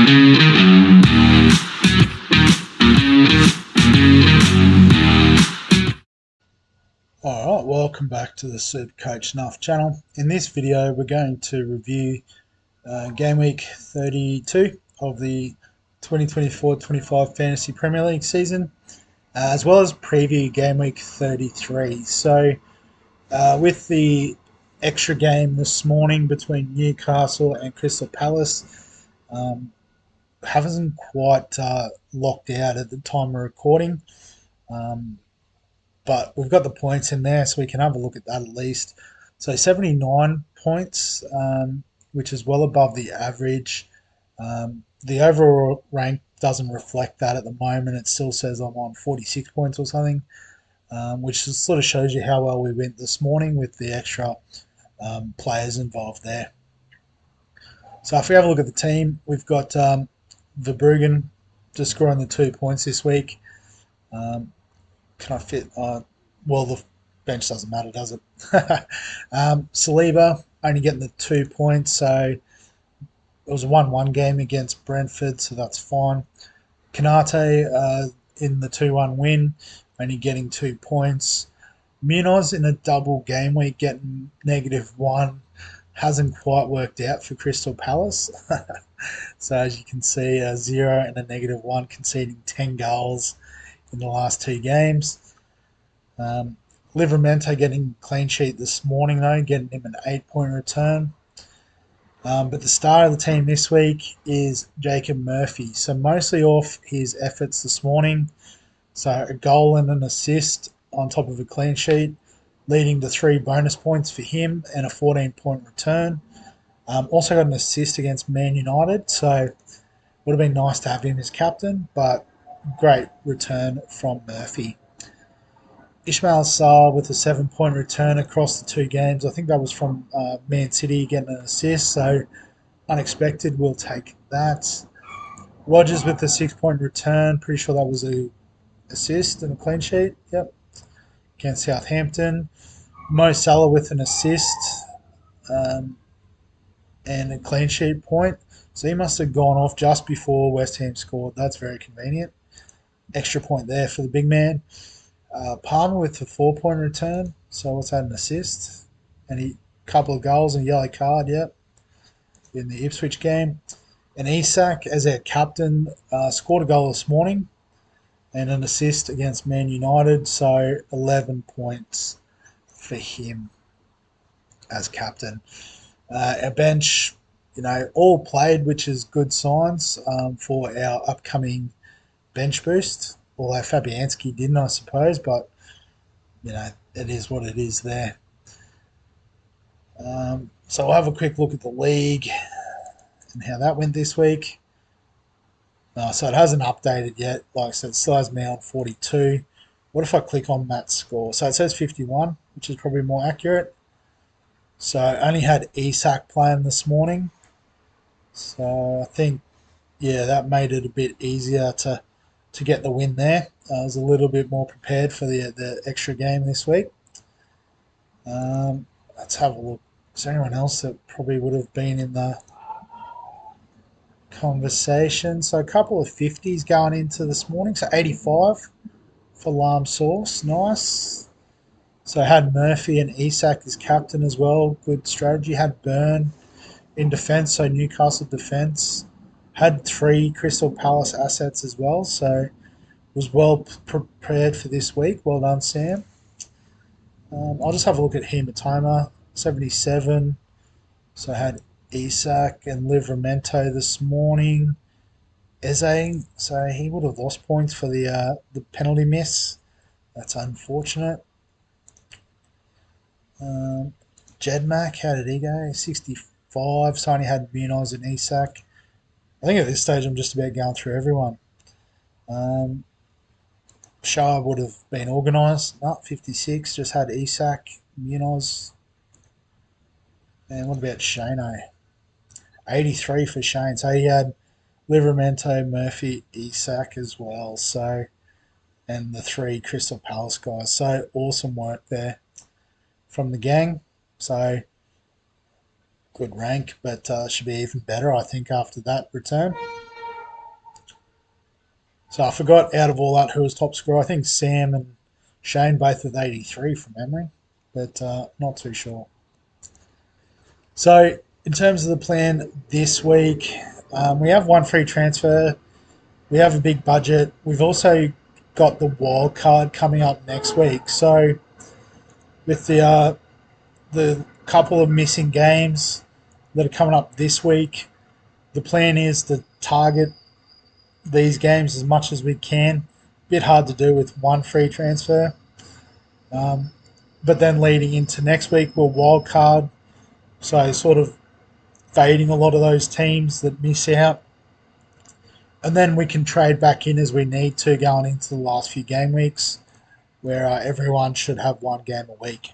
Alright, welcome back to the Supercoach Nuff channel. In this video we're going to review game week 32 of the 2024-25 Fantasy Premier League season, as well as preview game week 33. So with the extra game this morning between Newcastle and Crystal Palace, hasn't quite locked out at the time of recording. But we've got the points in there, so we can have a look at that at least. So 79 points, which is well above the average. The overall rank doesn't reflect that at the moment. It still says I'm on 46 points or something, which just sort of shows you how well we went this morning with the extra players involved there. So if we have a look at the team, we've got Verbruggen just scoring the 2 points this week. Can I fit? Well, the bench doesn't matter, does it? Saliba only getting the 2 points, so it was a 1-1 game against Brentford, so that's fine. Kanate in the 2-1 win, only getting 2 points. Munoz in a double game week getting -1. Hasn't quite worked out for Crystal Palace. So as you can see, a 0 and a -1, conceding 10 goals in the last 2 games. Livramento getting clean sheet this morning though, getting him an 8-point return. But the star of the team this week is Jacob Murphy. So mostly off his efforts this morning. So a goal and an assist on top of a clean sheet, leading to 3 bonus points for him and a 14-point return. Also got an assist against Man United, so would have been nice to have him as captain, but great return from Murphy. Ismail Sarr with a 7-point return across the 2 games. I think that was from Man City getting an assist, so unexpected. We'll take that. Rogers with a 6-point return. Pretty sure that was a assist and a clean sheet. Yep. Against Southampton. Mo Salah with an assist and a clean sheet point. So he must have gone off just before West Ham scored. That's very convenient. Extra point there for the big man. Palmer with a 4-point return. So what's that, an assist? And a couple of goals and a yellow card, yep, in the Ipswich game. And Isak, as our captain, scored a goal this morning and an assist against Man United. So 11 points for him as captain. Our bench, all played, which is good signs for our upcoming bench boost. Although Fabianski didn't, I suppose, but it is what it is there. So we'll have a quick look at the league and how that went this week. So it hasn't updated yet. Like I said, it still has me on 42. What if I click on Matt's score? So it says 51, which is probably more accurate. So I only had Isak playing this morning. So I think, yeah, that made it a bit easier to get the win there. I was a little bit more prepared for the extra game this week. Let's have a look. Is there anyone else that probably would have been in the conversation? So a couple of 50s going into this morning. So 85 for Lam Sauce. Nice. So I had Murphy and Isak as captain as well. Good strategy. Had Burn in defence, so Newcastle defence. Had 3 Crystal Palace assets as well, so was well prepared for this week. Well done, Sam. I'll just have a look at Hematoma, 77. So I had Isak and Livramento this morning. Eze, so he would have lost points for the penalty miss. That's unfortunate. Jedmack, how did he go? 65. So I only had Munoz and Isak. I think at this stage I'm just about going through everyone. Shah would have been organised. Not 56. Just had Isak, Munoz. And what about Shano? 83 for Shane. So he had Livramento, Murphy, Isak as well. So, and the 3 Crystal Palace guys. So awesome work there from the gang. So good rank, but should be even better, I think, after that return. So I forgot out of all that who was top scorer. I think Sam and Shane both with 83 from memory, but not too sure. So in terms of the plan this week, we have one free transfer. We have a big budget. We've also got the wild card coming up next week. So with the couple of missing games that are coming up this week, the plan is to target these games as much as we can. Bit hard to do with one free transfer. Um, but then leading into next week, we'll wild card. So sort of fading a lot of those teams that miss out. And then we can trade back in as we need to going into the last few game weeks where everyone should have one game a week.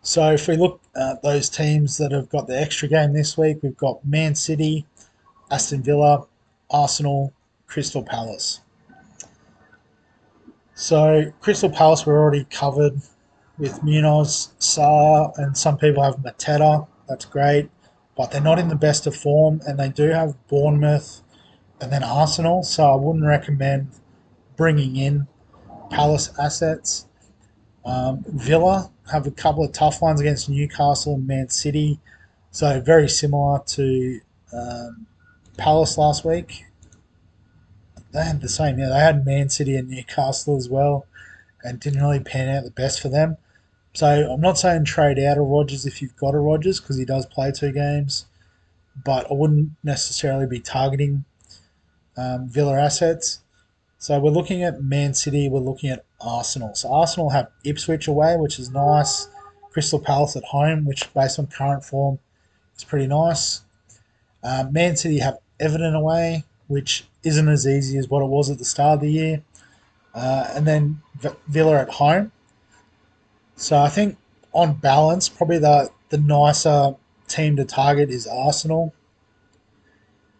So if we look at those teams that have got the extra game this week, we've got Man City, Aston Villa, Arsenal, Crystal Palace. So Crystal Palace we're already covered with Munoz, Saar, and some people have Mateta. That's great, but they're not in the best of form, and they do have Bournemouth and then Arsenal. So I wouldn't recommend bringing in Palace assets. Villa have a couple of tough ones against Newcastle and Man City, so very similar to um, Palace last week. They had the same, yeah. They had Man City and Newcastle as well, and didn't really pan out the best for them. So I'm not saying trade out of Rodgers if you've got a Rodgers because he does play two games, but I wouldn't necessarily be targeting Villa assets. So we're looking at Man City, we're looking at Arsenal. So Arsenal have Ipswich away, which is nice. Crystal Palace at home, which based on current form is pretty nice. Man City have Everton away, which isn't as easy as what it was at the start of the year. And then Villa at home. So I think on balance, probably the nicer team to target is Arsenal.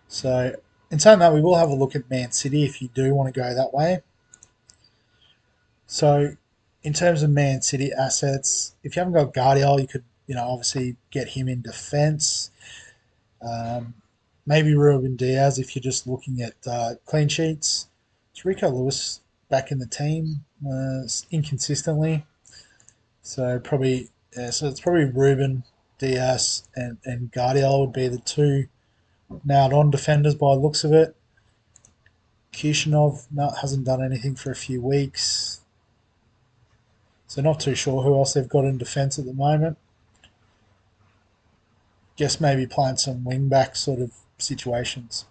So in saying that, we will have a look at Man City if you do want to go that way. So in terms of Man City assets, if you haven't got Guardiola, you could obviously get him in defence. Um, Maybe Ruben Diaz if you're just looking at clean sheets. It's Rico Lewis back in the team inconsistently. So probably, yeah, so it's probably Ruben Diaz and Guardiola would be the two nailed on defenders by the looks of it. Kishinov hasn't done anything for a few weeks, so not too sure who else they've got in defence at the moment. Guess maybe playing some wing back sort of situations.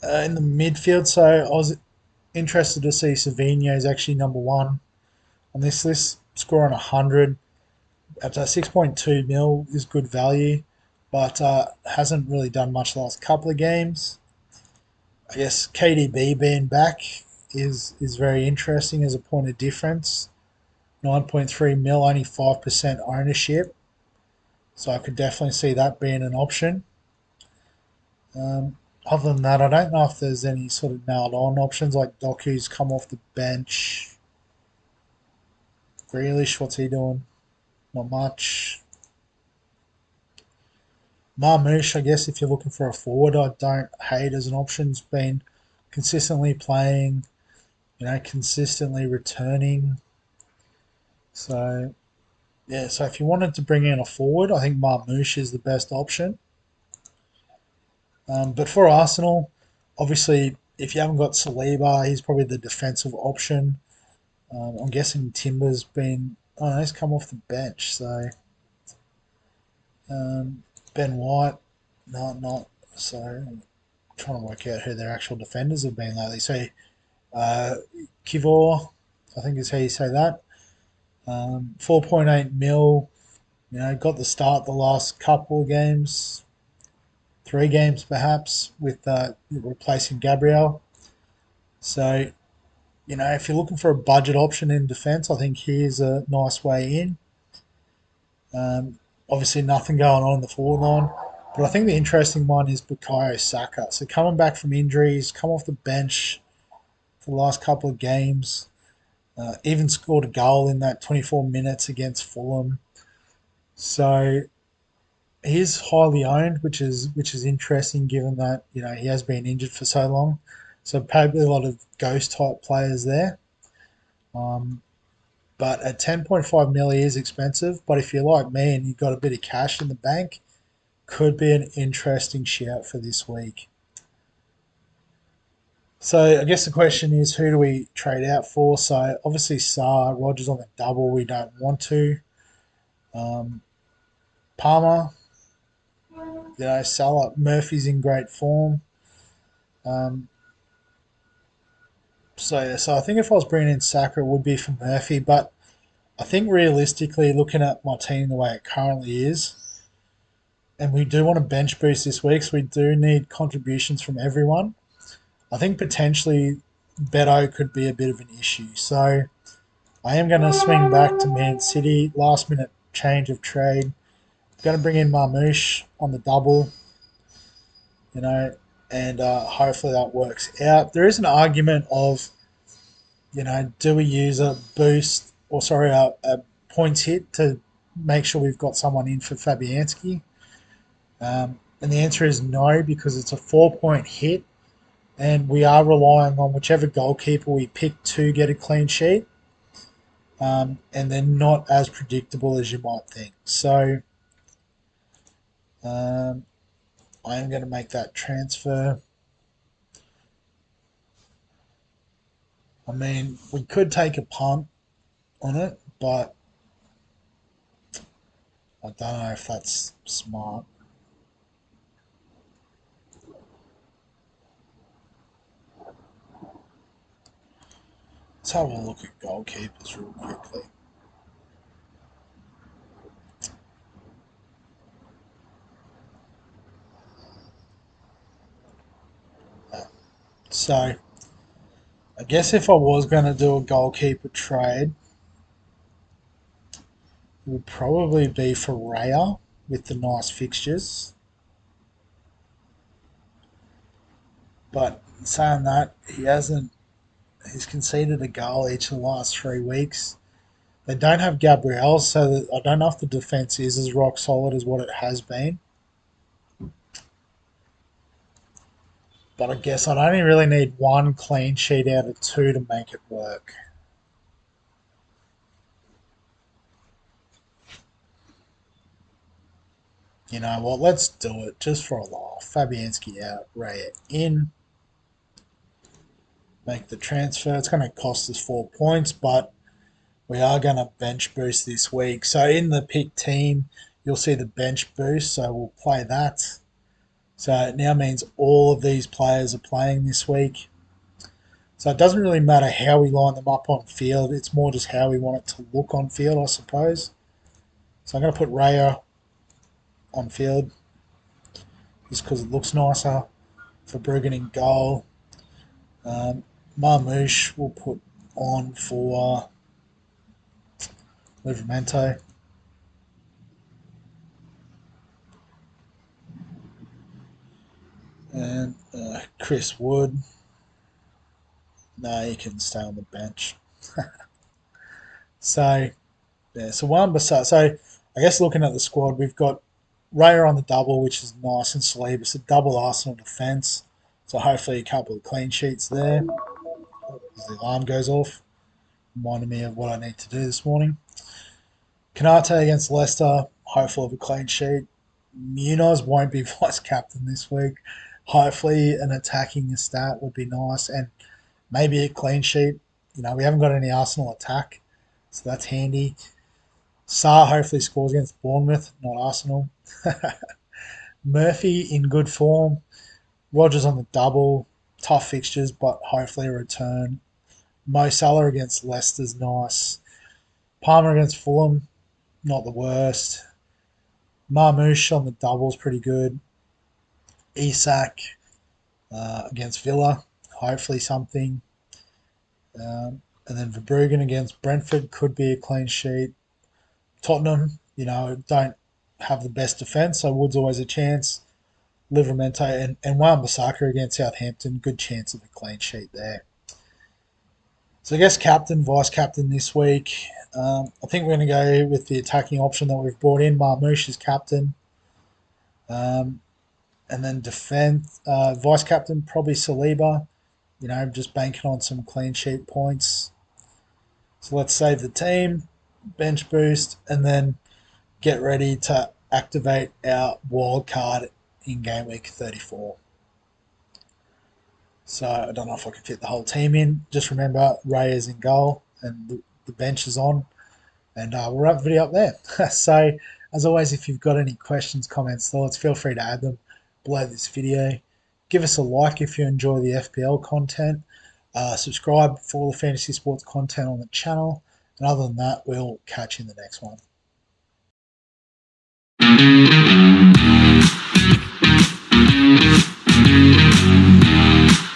In the midfield, so I was interested to see Savinho is actually number one on this list, scoring 100. At 6.2 mil is good value, but hasn't really done much the last couple of games. I guess KDB being back is very interesting as a point of difference. 9.3 mil, only 5% ownership, so I could definitely see that being an option. Other than that, I don't know if there's any sort of nailed on options like Doku's come off the bench. Grealish, what's he doing? Not much. Marmoush, I guess, if you're looking for a forward, I don't hate as an option. He's been consistently playing, consistently returning. So, yeah, so if you wanted to bring in a forward, I think Marmoush is the best option. But for Arsenal, obviously, if you haven't got Saliba, he's probably the defensive option. I'm guessing Timber's been, oh no, he's come off the bench. So, um, Ben White, no, not. So, I'm trying to work out who their actual defenders have been lately. So, uh, Kivor, I think is how you say that. 4.8 mil. Got the start the last couple of games, 3 games perhaps, with replacing Gabriel. So, if you're looking for a budget option in defence, I think here's a nice way in. Obviously, nothing going on in the forward line. But I think the interesting one is Bukayo Saka. So coming back from injuries, come off the bench for the last couple of games, even scored a goal in that 24 minutes against Fulham. So he is highly owned, which is interesting given that he has been injured for so long. So probably a lot of ghost type players there. Um, but at 10.5 mil he is expensive. But if you're like me and you've got a bit of cash in the bank, could be an interesting shout for this week. So I guess the question is, who do we trade out for? So obviously Saar, Rogers on the double, we don't want to. Um, Palmer, Salah, Murphy's in great form. Um, so I think if I was bringing in Saka, it would be for Murphy. But I think realistically, looking at my team the way it currently is, and we do want to bench boost this week, so we do need contributions from everyone. I think potentially Beto could be a bit of an issue. So I am going to swing back to Man City. Last minute change of trade. Going to bring in Marmouche on the double, you know, and hopefully that works out. There is an argument of, do we use a boost or sorry, a points hit to make sure we've got someone in for Fabianski? And the answer is no, because it's a 4 point hit, and we are relying on whichever goalkeeper we pick to get a clean sheet. And they're not as predictable as you might think. So um, I am going to make that transfer. I mean, we could take a punt on it, but I don't know if that's smart. Let's have a look at goalkeepers real quickly. So I guess if I was going to do a goalkeeper trade, it would probably be for Raya with the nice fixtures. But saying that, he's conceded a goal each of the last 3 weeks. They don't have Gabriel, so I don't know if the defence is as rock solid as what it has been. But I guess I'd only really need one clean sheet out of two to make it work. You know what? Let's do it just for a laugh. Fabianski out, Raya in. Make the transfer. It's going to cost us 4 points, but we are going to bench boost this week. So in the pick team, you'll see the bench boost. So we'll play that. So it now means all of these players are playing this week. So it doesn't really matter how we line them up on field. It's more just how we want it to look on field, I suppose. So I'm going to put Raya on field just because it looks nicer. For Bruggen in goal. Marmouche will put on for Livramento. And Chris Wood. No, he can stay on the bench. So, yeah, so one beside. So, I guess looking at the squad, we've got Raya on the double, which is nice, and Saliba. It's a double Arsenal defence. So, hopefully, a couple of clean sheets there. As the alarm goes off, reminding me of what I need to do this morning. Canate against Leicester, hopeful of a clean sheet. Munoz won't be vice captain this week. Hopefully, an attacking stat would be nice, and maybe a clean sheet. We haven't got any Arsenal attack, so that's handy. Saar hopefully scores against Bournemouth, not Arsenal. Murphy in good form. Rogers on the double. Tough fixtures, but hopefully a return. Mo Salah against Leicester's nice. Palmer against Fulham, not the worst. Marmouche on the double's pretty good. Isak against Villa, hopefully something. And then Verbruggen against Brentford could be a clean sheet. Tottenham, don't have the best defence, so Wood's always a chance. Livramento and Wan-Bissaka against Southampton, good chance of a clean sheet there. So I guess captain, vice captain this week. I think we're going to go with the attacking option that we've brought in. Marmouche is captain. Um, and then defense, vice captain probably Saliba. Just banking on some clean sheet points. So let's save the team, bench boost, and then get ready to activate our wild card in game week 34. So I don't know if I can fit the whole team in. Just remember Ray is in goal and the bench is on, and we'll wrap the video up there. So as always, if you've got any questions, comments, thoughts, feel free to add them below this video. Give us a like if you enjoy the FPL content. Subscribe for all the fantasy sports content on the channel. And other than that, we'll catch you in the next one.